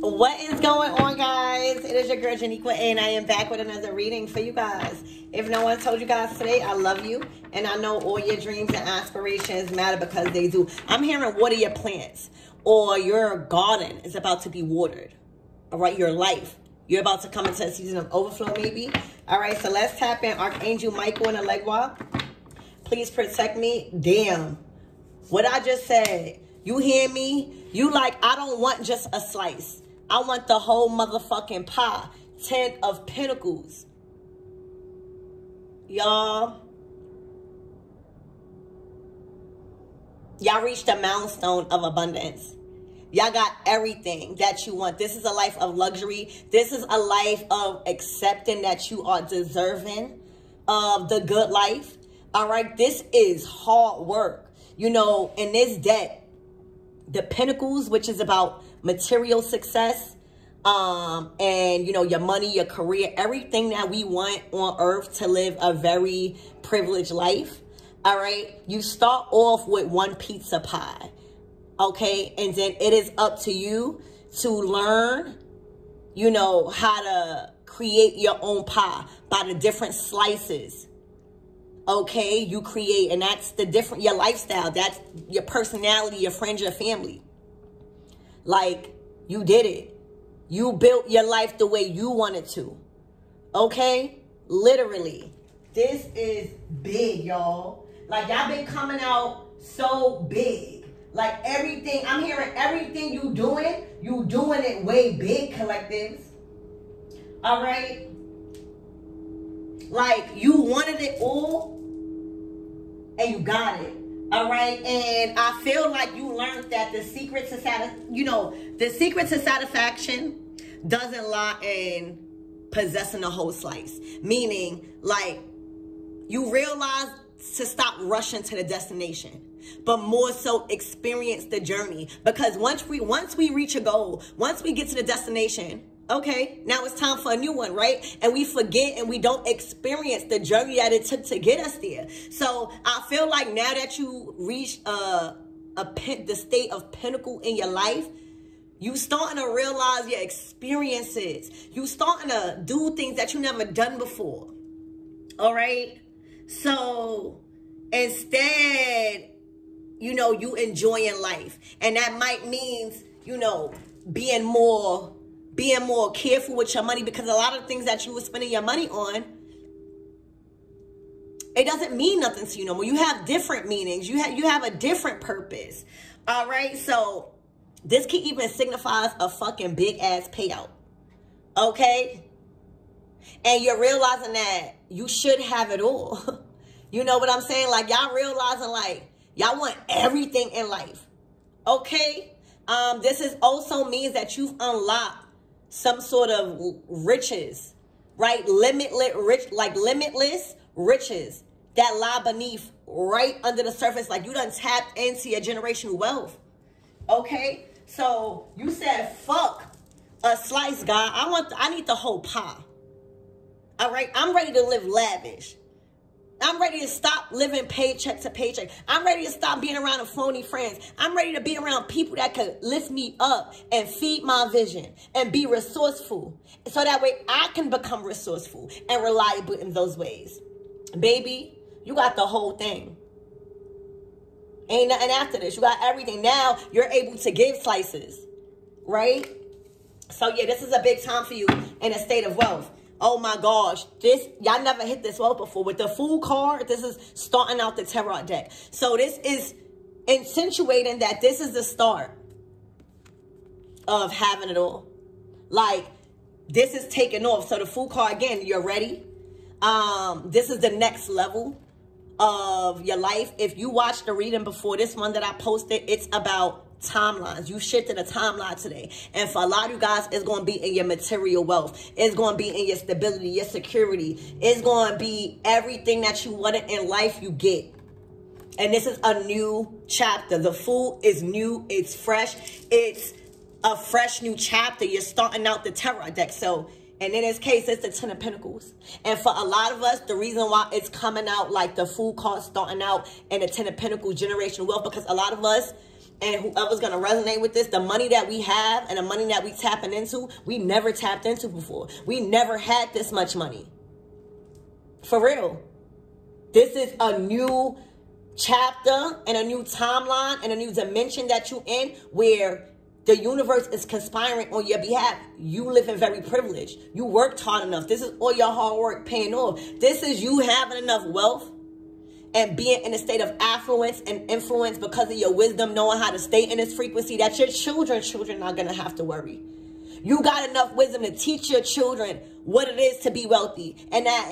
What is going on, guys? It is your girl Janiqua, and I am back with another reading for you guys. If no one told you guys today, I love you, and I know all your dreams and aspirations matter because they do. I'm hearing water your plants, or your garden is about to be watered. All right, your life. You're about to come into a season of overflow, maybe. All right, so let's tap in Archangel Michael and Alegua. Please protect me. Damn. What I just said. You hear me? You like, I don't want just a slice. I want the whole motherfucking pie. 10 of Pentacles. Y'all reached a milestone of abundance. Y'all got everything that you want. This is a life of luxury. This is a life of accepting that you are deserving of the good life. All right? This is hard work. You know, in this deck, the Pentacles, which is about material success, and, you know, your money, your career, everything that we want on earth to live a very privileged life. All right? You start off with one pizza pie. Okay? And then it is up to you to learn, you know, how to create your own pie by the different slices. Okay, you create, and that's the different, your lifestyle, that's your personality, your friends, your family. Like, you did it. You built your life the way you wanted to. Okay? Literally. This is big, y'all. Like, y'all been coming out so big. Like, everything, I'm hearing everything you doing it way big, collectives. All right? Like, you wanted it all, and you got it. All right. And I feel like you learned that the secret to satisfaction doesn't lie in possessing the whole slice. Meaning, like, you realize to stop rushing to the destination, but more so experience the journey. Because once we reach a goal, once we get to the destination, okay, now it's time for a new one, right? And we forget and we don't experience the journey that it took to get us there. So I feel like now that you reach the state of pinnacle in your life, you starting to realize your experiences. You starting to do things that you never done before. All right? So instead, you know, you enjoying life. And that might mean, you know, being more careful with your money, because a lot of things that you were spending your money on, it doesn't mean nothing to you no more. You have different meanings. You have a different purpose. All right. So this can even signifies a fucking big ass payout. Okay. And you're realizing that you should have it all. You know what I'm saying? Like, y'all realizing, like, y'all want everything in life. Okay. This is also means that you've unlocked some sort of riches, right? Limitless riches that lie beneath, right under the surface. Like, you done tapped into your generational wealth. Okay? So you said, fuck a slice, God. I need the whole pie. All right? I'm ready to live lavish. I'm ready to stop living paycheck to paycheck. I'm ready to stop being around phony friends. I'm ready to be around people that could lift me up and feed my vision and be resourceful. So that way I can become resourceful and reliable in those ways. Baby, you got the whole thing. Ain't nothing after this. You got everything. Now you're able to give slices, right? So yeah, this is a big time for you in a state of wealth. Oh my gosh, y'all never hit this well before. With the Fool card, this is starting out the tarot deck. So this is insinuating that this is the start of having it all. Like, this is taking off. So the Fool card, again, you're ready. This is the next level of your life. If you watched the reading before this one that I posted, it's about timelines. You shifted a timeline today, and for a lot of you guys, it's going to be in your material wealth. It's going to be in your stability, your security. It's going to be everything that you wanted in life, you get. And this is a new chapter. The Fool is new. It's fresh. It's a fresh new chapter. You're starting out the tarot deck. So, and in this case, it's the 10 of Pentacles. And for a lot of us, the reason why it's coming out like the Fool card starting out and the 10 of Pentacles, generational wealth, because a lot of us, And whoever's going to resonate with this, the money that we have and the money that we tapping into, we never tapped into before. We never had this much money. For real. This is a new chapter and a new timeline and a new dimension that you in, where the universe is conspiring on your behalf. You live in very privileged. You worked hard enough. This is all your hard work paying off. This is you having enough wealth and being in a state of affluence and influence because of your wisdom, knowing how to stay in this frequency, that your children are going to have to worry. You got enough wisdom to teach your children what it is to be wealthy. And that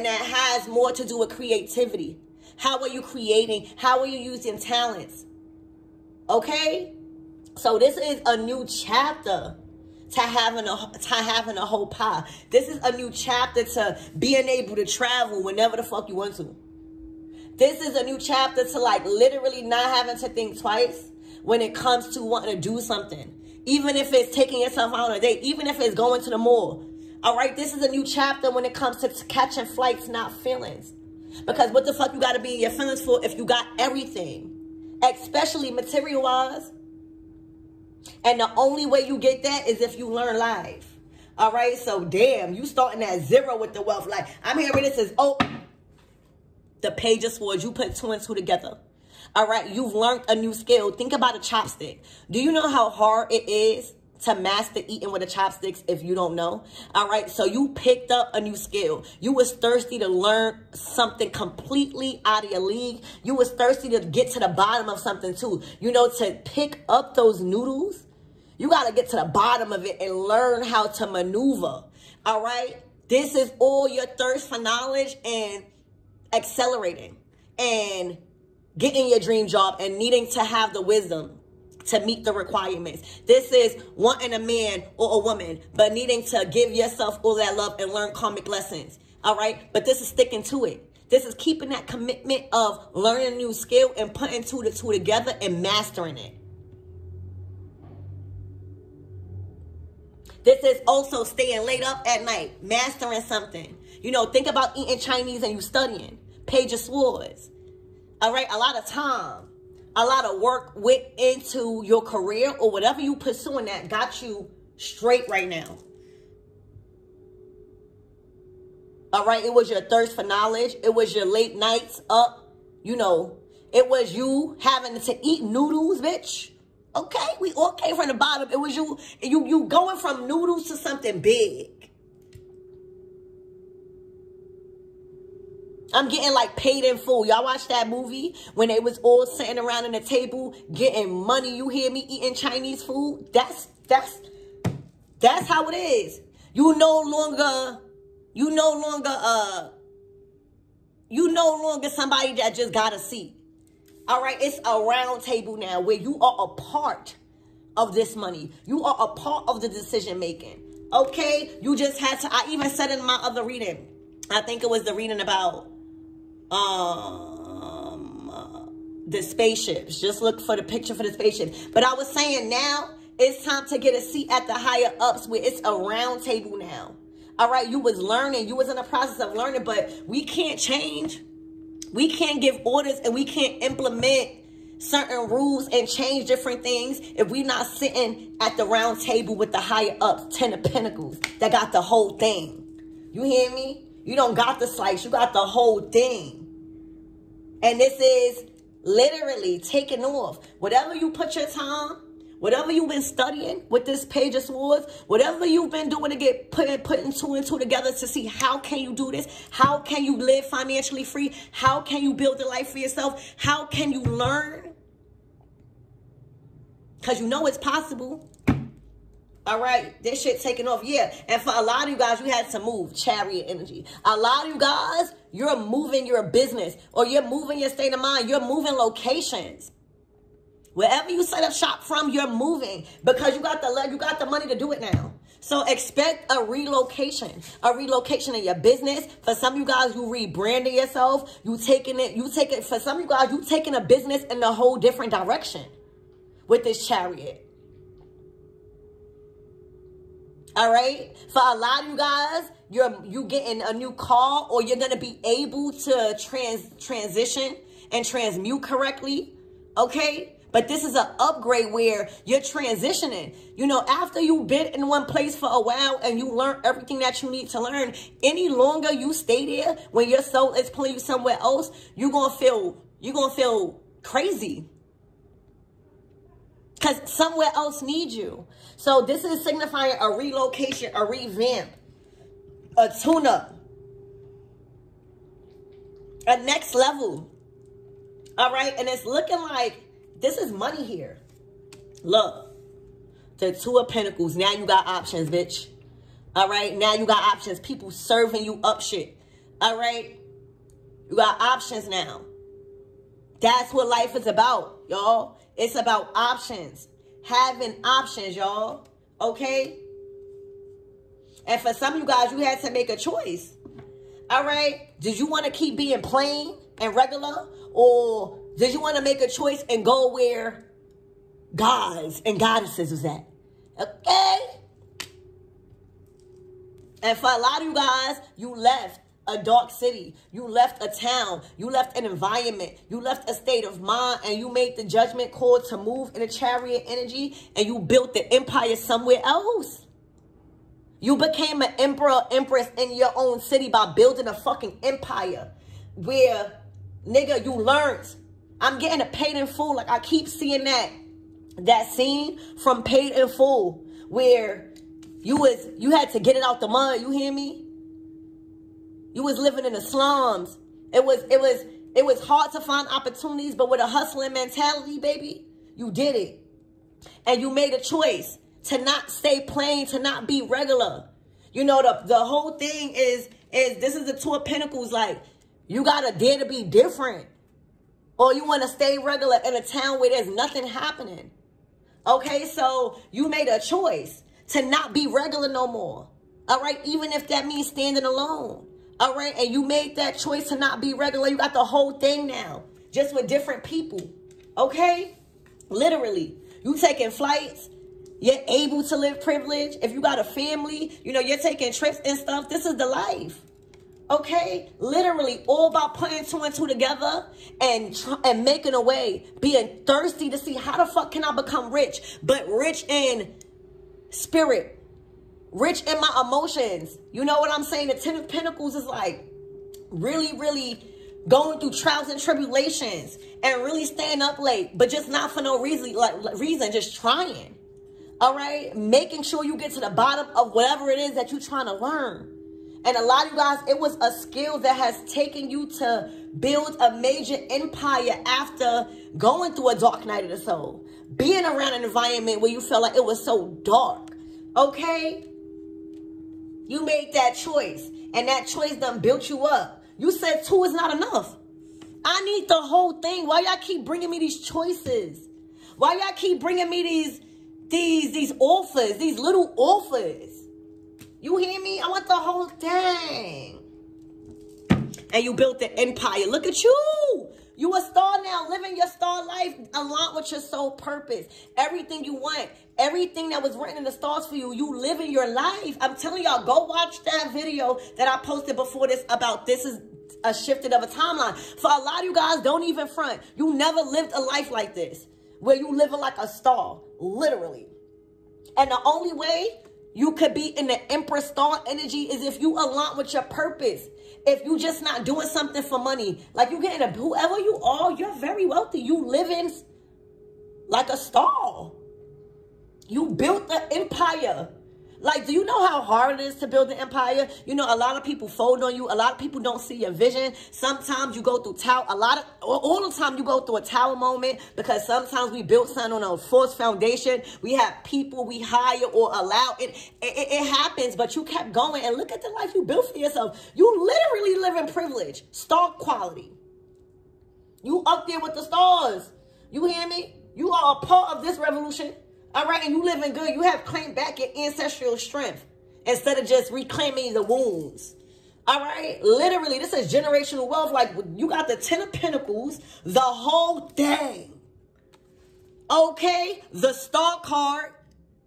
has more to do with creativity. How are you creating? How are you using talents? Okay? So this is a new chapter to having a whole pie. This is a new chapter to being able to travel whenever the fuck you want to. This is a new chapter to like literally not having to think twice when it comes to wanting to do something. Even if it's taking yourself out on a date, even if it's going to the mall. All right, this is a new chapter when it comes to catching flights, not feelings. Because what the fuck you got to be in your feelings for if you got everything, especially material-wise? And the only way you get that is if you learn life. All right, so damn, you starting at zero with the wealth. Like, I'm hearing this is, oh, the Page of Swords. You put 2 and 2 together. All right, you've learned a new skill. Think about a chopstick. Do you know how hard it is to master eating with the chopsticks if you don't know? All right, so you picked up a new skill. You was thirsty to learn something completely out of your league. You was thirsty to get to the bottom of something too. You know, to pick up those noodles, you got to get to the bottom of it and learn how to maneuver. All right, this is all your thirst for knowledge and accelerating and getting your dream job and needing to have the wisdom to meet the requirements. This is wanting a man or a woman, but needing to give yourself all that love and learn karmic lessons. All right. But this is sticking to it. This is keeping that commitment of learning a new skill and putting 2 to 2 together and mastering it. This is also staying late up at night, mastering something. You know, think about eating Chinese and you studying. Page of Swords. All right. A lot of time. A lot of work went into your career or whatever you pursuing that got you straight right now. All right. It was your thirst for knowledge. It was your late nights up. You know, it was you having to eat noodles, bitch. Okay. We all came from the bottom. It was you going from noodles to something big. I'm getting like paid in full. Y'all watch that movie when they was all sitting around in the table getting money. You hear me eating Chinese food? That's how it is. You no longer somebody that just got a seat. All right, it's a round table now where you are a part of this money. You are a part of the decision making. Okay, you just had to. I even said in my other reading, I think it was the reading about the spaceships. Just look for the picture for the spaceship. But I was saying now it's time to get a seat at the higher ups where it's a round table now. All right, you was learning. You was in the process of learning, but we can't change. We can't give orders and we can't implement certain rules and change different things if we're not sitting at the round table with the higher ups, 10 of Pentacles, that got the whole thing. You hear me? You don't got the slice. You got the whole thing. And this is literally taking off. Whatever you put your time, whatever you've been studying with this Page of Swords, whatever you've been doing to get putting 2 and 2 together to see how can you do this? How can you live financially free? How can you build a life for yourself? How can you learn? Because you know it's possible. All right, this shit taking off. Yeah, and for a lot of you guys, you had to move. Chariot energy. A lot of you guys, you're moving your business or you're moving your state of mind. You're moving locations. Wherever you set up shop from, you're moving because you got the money to do it now. So expect a relocation in your business. For some of you guys, you rebranding yourself. For some of you guys, you taking a business in a whole different direction with this Chariot. All right. For a lot of you guys, you getting a new car or you're going to be able to transition and transmute correctly. Okay. But this is an upgrade where you're transitioning. You know, after you've been in one place for a while and you learn everything that you need to learn, any longer you stay there, when your soul is pulling you somewhere else, you're gonna feel crazy. Because somewhere else needs you. So this is signifying a relocation, a revamp, a tune-up, a next level. All right, and it's looking like this is money here. Look, the Two of Pentacles. Now you got options, bitch. All right, now you got options. People serving you up shit. All right, you got options now. That's what life is about, y'all. It's about options. Having options, y'all. Okay? And for some of you guys, you had to make a choice. All right? Did you want to keep being plain and regular? Or did you want to make a choice and go where gods and goddesses was at? Okay? And for a lot of you guys, you left a dark city. You left a town. You left an environment. You left a state of mind, and you made the judgment call to move in a chariot energy, and you built the empire somewhere else. You became an emperor, empress in your own city by building a fucking empire where, nigga, you learned. I'm getting a Paid in Full. Like, I keep seeing that scene from Paid in Full where you had to get it out the mud. You hear me? You was living in the slums. It was hard to find opportunities, but with a hustling mentality, baby, you did it. And you made a choice to not stay plain, to not be regular. You know, the whole thing is this is the Two of Pentacles. Like, you gotta dare to be different. Or you want to stay regular in a town where there's nothing happening. Okay, so you made a choice to not be regular no more. All right, even if that means standing alone. All right, and you made that choice to not be regular. You got the whole thing now, just with different people. Okay, literally, you taking flights. You're able to live privilege. If you got a family, you know, you're taking trips and stuff. This is the life. Okay, literally all about putting two and two together and making a way, being thirsty to see how the fuck can I become rich, but rich in spirit. Rich in my emotions. You know what I'm saying? The Ten of Pentacles is like really, really going through trials and tribulations and really staying up late, but just not for no reason, just trying. All right? Making sure you get to the bottom of whatever it is that you're trying to learn. And a lot of you guys, it was a skill that has taken you to build a major empire after going through a dark night of the soul. Being around an environment where you felt like it was so dark. Okay? You made that choice, and that choice done built you up. You said two is not enough. I need the whole thing. Why y'all keep bringing me these choices? Why y'all keep bringing me these offers, these little offers? You hear me? I want the whole thing. And you built the empire. Look at you. You a star now, living your star life, aligned with your soul purpose. Everything you want, everything that was written in the stars for you, you living your life. I'm telling y'all, go watch that video that I posted before this about this is a shifted of a timeline. For a lot of you guys, don't even front. You never lived a life like this, where you living like a star, literally. And the only way you could be in the Empress star energy is if you align with your purpose. If you just not doing something for money, like you getting whoever you are, you're very wealthy. You living like a star. You built the empire. Like, do you know how hard it is to build an empire? You know, a lot of people fold on you. A lot of people don't see your vision. Sometimes you go through all the time you go through a tower moment, because sometimes we built something on a false foundation. We have people we hire or allow. It happens, but you kept going, and look at the life you built for yourself. You literally live in privilege, star quality. You up there with the stars. You hear me? You are a part of this revolution. All right, and you living good. You have claimed back your ancestral strength instead of just reclaiming the wounds. All right, literally, this is generational wealth. Like, you got the Ten of Pentacles, the whole thing. Okay, the Star card.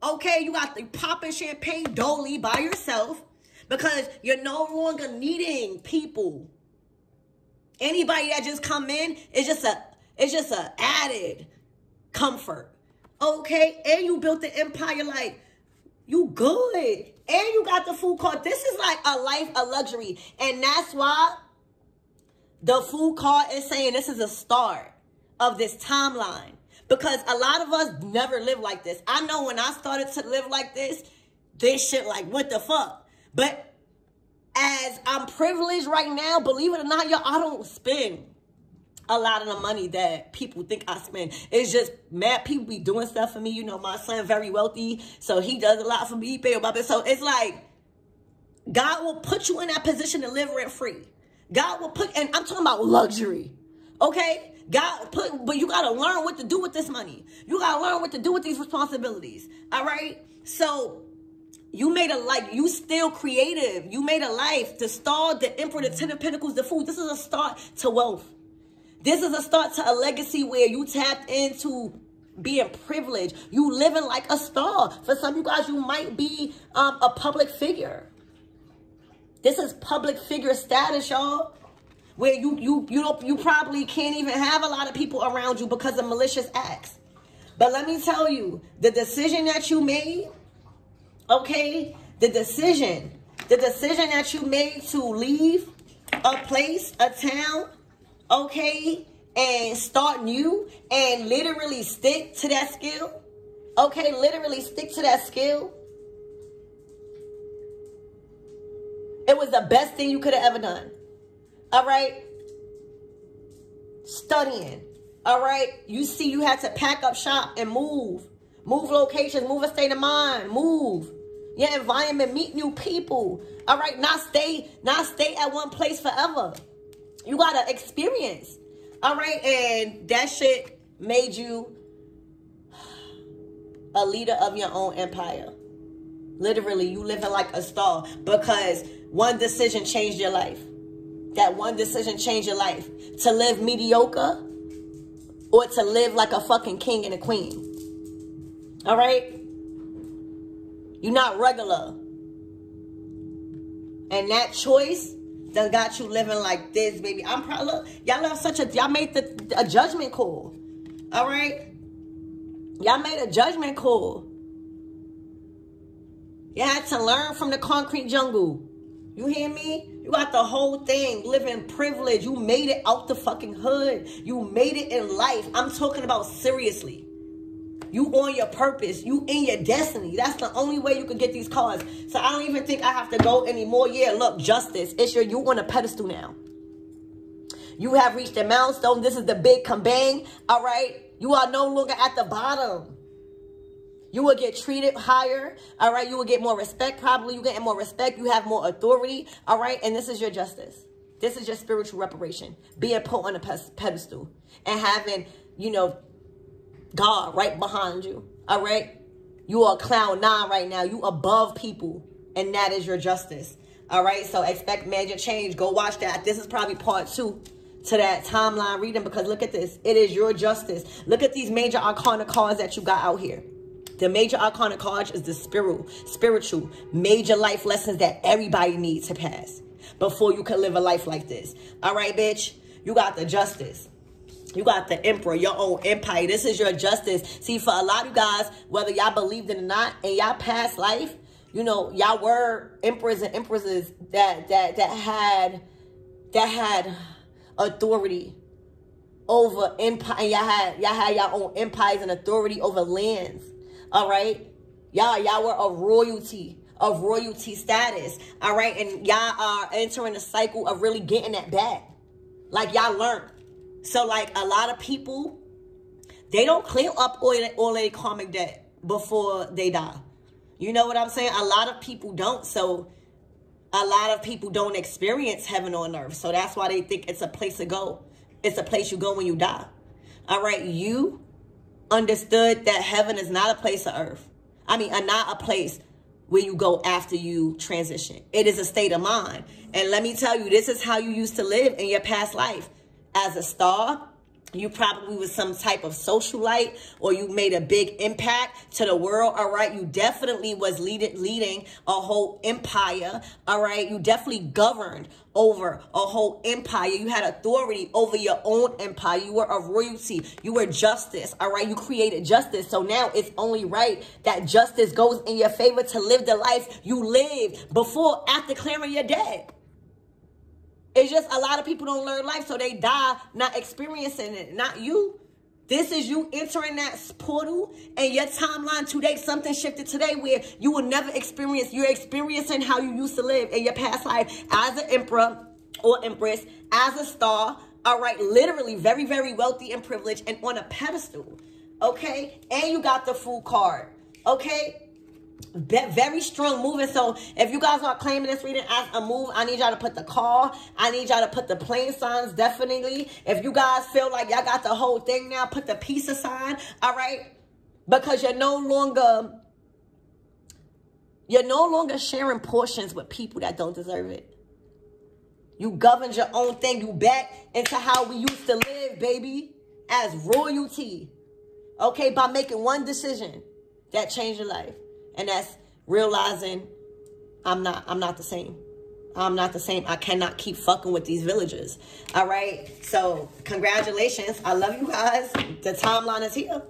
Okay, you got the popping champagne dolly by yourself because you're no longer needing people. Anybody that just come in is just a added. comfort. Okay? And you built the empire like, you good. And you got the food card. This is like a life, a luxury. And that's why the food card is saying this is a start of this timeline. Because a lot of us never live like this. I know when I started to live like this shit like, what the fuck? But as I'm privileged right now, believe it or not, y'all, I don't spend a lot of the money that people think I spend. It's just mad people be doing stuff for me. You know, my son very wealthy, so he does a lot for me. He pay my bill. So it's like, God will put you in that position to live rent free. God will put, and I'm talking about luxury, okay? But you got to learn what to do with this money. You got to learn what to do with these responsibilities, all right? So you made a life. You still creative. You made a life. The Star, the Emperor, the Ten of Pentacles, the Fool. This is a start to wealth. This is a start to a legacy where you tapped into being privileged. You living like a star. For some of you guys, you might be a public figure. This is public figure status, y'all. Where you probably can't even have a lot of people around you because of malicious acts. But let me tell you, the decision that you made, okay, the decision that you made to leave a place, a town, okay, and start new and literally stick to that skill, okay, literally stick to that skill. It was the best thing you could have ever done. All right? Studying. All right? You see, you had to pack up shop and move. Move locations, move a state of mind, move your environment, meet new people. All right? Not stay at one place forever. You got to experience. All right? And that shit made you a leader of your own empire. Literally, you living like a star because one decision changed your life. That one decision changed your life. To live mediocre or to live like a fucking king and a queen. All right? You're not regular. And that choice that got you living like this, baby. I'm proud. Look, y'all have y'all made a judgment call. All right? Y'all made a judgment call. You had to learn from the concrete jungle. You hear me? You got the whole thing, living privilege. You made it out the fucking hood. You made it in life. I'm talking about seriously. You on your purpose. You in your destiny. That's the only way you can get these cards. So I don't even think I have to go anymore. Yeah, look, justice. It's you on a pedestal now. You have reached a milestone. This is the big kabang. All right? You are no longer at the bottom. You will get treated higher, all right? You will get more respect, probably. You getting more respect. You have more authority, all right? And this is your justice. This is your spiritual reparation. Being put on a pedestal and having, you know, God right behind you, all right? You are cloud 9 right now. You above people, and that is your justice, all right? So expect major change. Go watch that. This is probably part 2 to that timeline reading because look at this. It is your justice. Look at these major arcana cards that you got out here. The major arcana card is the spiritual major life lessons that everybody needs to pass before you can live a life like this. All right, bitch? You got the justice. You got the emperor, your own empire. This is your justice. See, for a lot of you guys, whether y'all believed it or not, in y'all past life, you know, y'all were emperors and empresses that had authority over empire. Y'all had your own empires and authority over lands. All right, y'all were of royalty status. All right, and y'all are entering a cycle of really getting that back. Like y'all learned. So like a lot of people, they don't clear up all their karmic debt before they die. You know what I'm saying? A lot of people don't. So a lot of people don't experience heaven on earth. So that's why they think it's a place to go. It's a place you go when you die. All right, you understood that heaven is not a place of earth. I mean, not a place where you go after you transition. It is a state of mind. And let me tell you, this is how you used to live in your past life. As a star, You probably was some type of socialite, or you made a big impact to the world, all right? You definitely was leading a whole empire, all right? You definitely governed over a whole empire. You had authority over your own empire. You were a royalty. You were justice, all right? You created justice. So now it's only right that justice goes in your favor to live the life you lived before, after declaring you're dead. It's just a lot of people don't learn life, so they die not experiencing it. Not you. This is you entering that portal, and your timeline today, something shifted today where you will never experience. You're experiencing how you used to live in your past life as an emperor or empress, as a star, all right? Literally very, very wealthy and privileged and on a pedestal, okay? And you got the Fool card, okay? Very strong moving. So if you guys are claiming this reading as a move, I need y'all to put the call. I need y'all to put the plain signs, definitely. If you guys feel like y'all got the whole thing now, put the peace sign, all right? Because you're no longer sharing portions with people that don't deserve it. You governed your own thing. You back into how we used to live, baby, as royalty, okay? By making one decision that changed your life. And that's realizing I'm not the same. I'm not the same. I cannot keep fucking with these villagers. All right. So congratulations. I love you guys. The timeline is here.